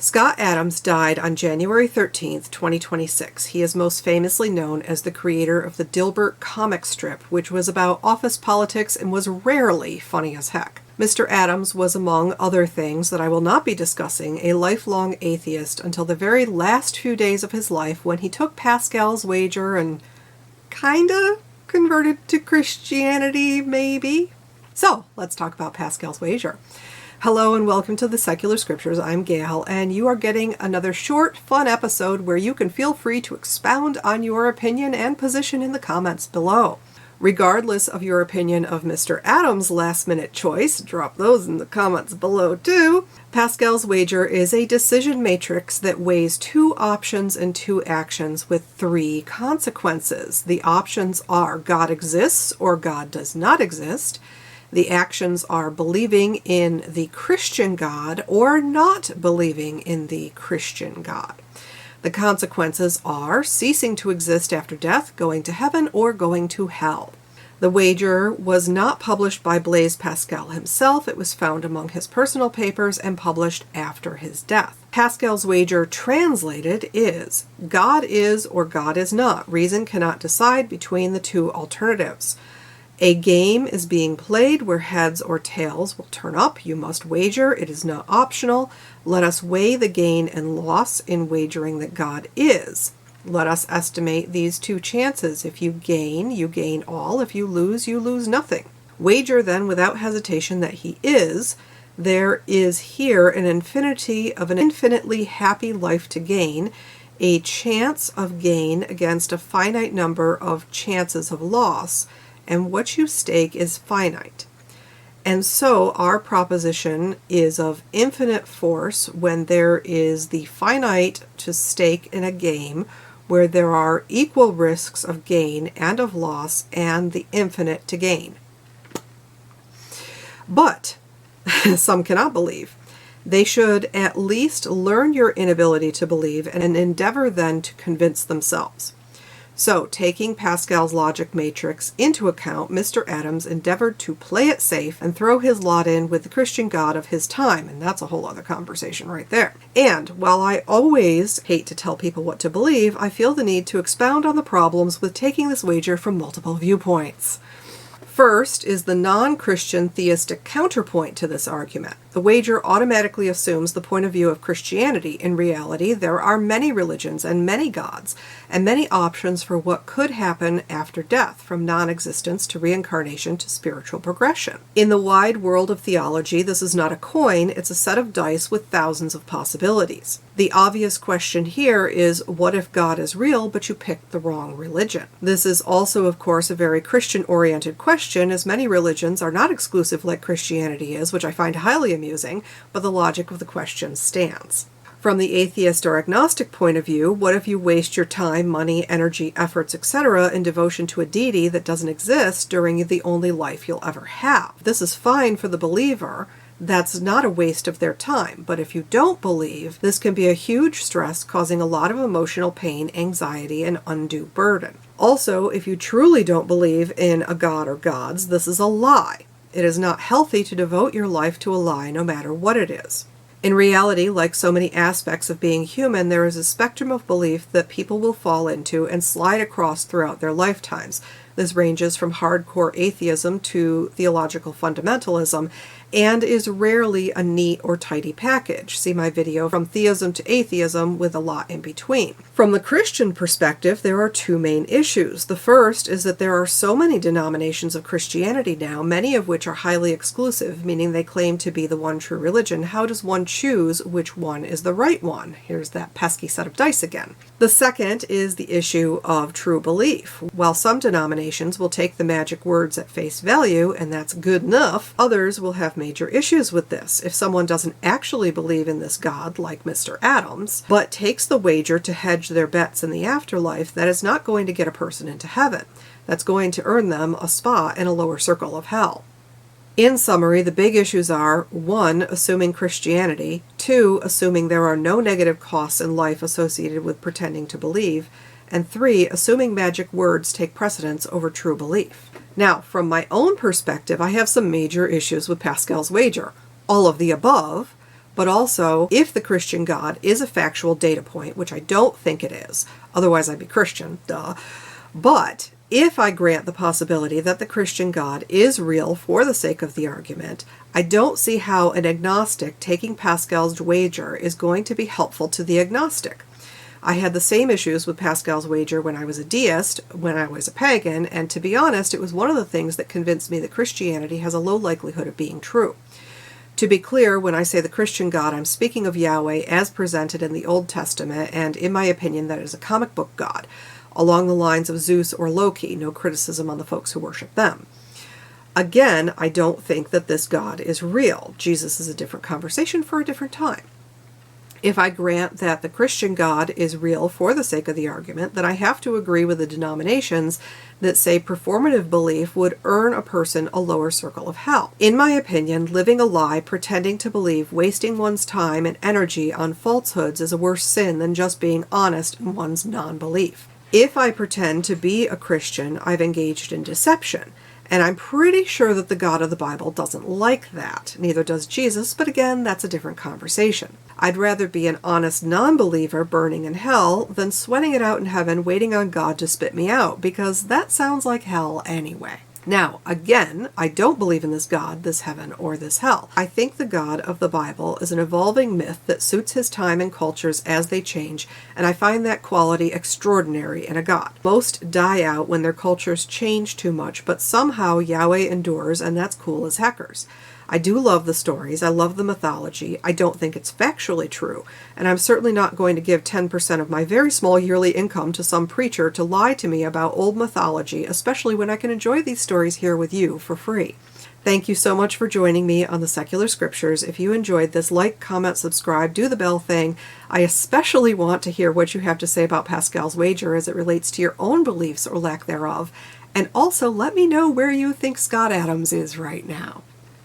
Scott Adams died on January 13th, 2026. He is most famously known as the creator of the Dilbert comic strip, which was about office politics and was rarely funny as heck. Mr. Adams was, among other things that I will not be discussing, a lifelong atheist until the very last few days of his life when he took Pascal's wager and kinda converted to Christianity, maybe? So, let's talk about Pascal's wager. Hello and welcome to the Secular Scriptures. I'm Gail, and you are getting another short, fun episode where you can feel free to expound on your opinion and position in the comments below. Regardless of your opinion of Mr. Adams' last-minute choice, drop those in the comments below too. Pascal's wager is a decision matrix that weighs two options and two actions with three consequences. The options are God exists or God does not exist. The actions are believing in the Christian God or not believing in the Christian God. The consequences are ceasing to exist after death, going to heaven, or going to hell. The wager was not published by Blaise Pascal himself. It was found among his personal papers and published after his death. Pascal's wager translated is, God is or God is not. Reason cannot decide between the two alternatives. A game is being played where heads or tails will turn up. You must wager. It is not optional. Let us weigh the gain and loss in wagering that God is. Let us estimate these two chances. If you gain all. If you lose nothing. Wager then without hesitation that he is. There is here an infinity of an infinitely happy life to gain, a chance of gain against a finite number of chances of loss, and what you stake is finite. And so our proposition is of infinite force when there is the finite to stake in a game where there are equal risks of gain and of loss and the infinite to gain. But some cannot believe. They should at least learn your inability to believe and endeavor then to convince themselves. So, taking Pascal's logic matrix into account, Mr. Adams endeavored to play it safe and throw his lot in with the Christian God of his time, and that's a whole other conversation right there. And while I always hate to tell people what to believe, I feel the need to expound on the problems with taking this wager from multiple viewpoints. First is the non-Christian theistic counterpoint to this argument. The wager automatically assumes the point of view of Christianity. In reality, there are many religions and many gods, and many options for what could happen after death, from non-existence to reincarnation to spiritual progression. In the wide world of theology, this is not a coin, it's a set of dice with thousands of possibilities. The obvious question here is, what if God is real, but you picked the wrong religion? This is also, of course, a very Christian-oriented question, as many religions are not exclusive like Christianity is, which I find highly amusing, but the logic of the question stands. From the atheist or agnostic point of view, what if you waste your time, money, energy, efforts, etc. in devotion to a deity that doesn't exist during the only life you'll ever have? This is fine for the believer. That's not a waste of their time. But if you don't believe, this can be a huge stress, causing a lot of emotional pain, anxiety, and undue burden. Also, if you truly don't believe in a god or gods, this is a lie. It is not healthy to devote your life to a lie, no matter what it is. In reality, like so many aspects of being human, there is a spectrum of belief that people will fall into and slide across throughout their lifetimes. This ranges from hardcore atheism to theological fundamentalism, and is rarely a neat or tidy package. See my video From Theism to Atheism with a lot in between. From the Christian perspective, there are two main issues. The first is that there are so many denominations of Christianity now, many of which are highly exclusive, meaning they claim to be the one true religion. How does one choose which one is the right one? Here's that pesky set of dice again. The second is the issue of true belief. While some denominations will take the magic words at face value, and that's good enough, others will have major issues with this. If someone doesn't actually believe in this God, like Mr. Adams, but takes the wager to hedge their bets in the afterlife, that is not going to get a person into heaven. That's going to earn them a spot in a lower circle of hell. In summary, the big issues are 1. Assuming Christianity, 2. Assuming there are no negative costs in life associated with pretending to believe, and 3. Assuming magic words take precedence over true belief. Now, from my own perspective, I have some major issues with Pascal's wager. All of the above, But also, if the Christian God is a factual data point, which I don't think it is, otherwise I'd be Christian, duh. But if I grant the possibility that the Christian God is real for the sake of the argument, I don't see how an agnostic taking Pascal's wager is going to be helpful to the agnostic. I had the same issues with Pascal's wager when I was a deist, when I was a pagan, and to be honest, it was one of the things that convinced me that Christianity has a low likelihood of being true. To be clear, when I say the Christian God, I'm speaking of Yahweh as presented in the Old Testament, and in my opinion, that is a comic book God, along the lines of Zeus or Loki, no criticism on the folks who worship them. Again, I don't think that this God is real. Jesus is a different conversation for a different time. If I grant that the Christian God is real for the sake of the argument, then I have to agree with the denominations that say performative belief would earn a person a lower circle of hell. In my opinion, living a lie, pretending to believe, wasting one's time and energy on falsehoods is a worse sin than just being honest in one's non-belief. If I pretend to be a Christian, I've engaged in deception. And I'm pretty sure that the God of the Bible doesn't like that. Neither does Jesus, but again, that's a different conversation. I'd rather be an honest non-believer burning in hell than sweating it out in heaven waiting on God to spit me out, because that sounds like hell anyway. Now, again, I don't believe in this God, this heaven, or this hell. I think the God of the Bible is an evolving myth that suits his time and cultures as they change, and I find that quality extraordinary in a God. Most die out when their cultures change too much, but somehow Yahweh endures, and that's cool as heckers. I do love the stories, I love the mythology, I don't think it's factually true, and I'm certainly not going to give 10% of my very small yearly income to some preacher to lie to me about old mythology, especially when I can enjoy these stories here with you for free. Thank you so much for joining me on the Secular Scriptures. If you enjoyed this, like, comment, subscribe, do the bell thing. I especially want to hear what you have to say about Pascal's wager as it relates to your own beliefs or lack thereof, and also let me know where you think Scott Adams is right now.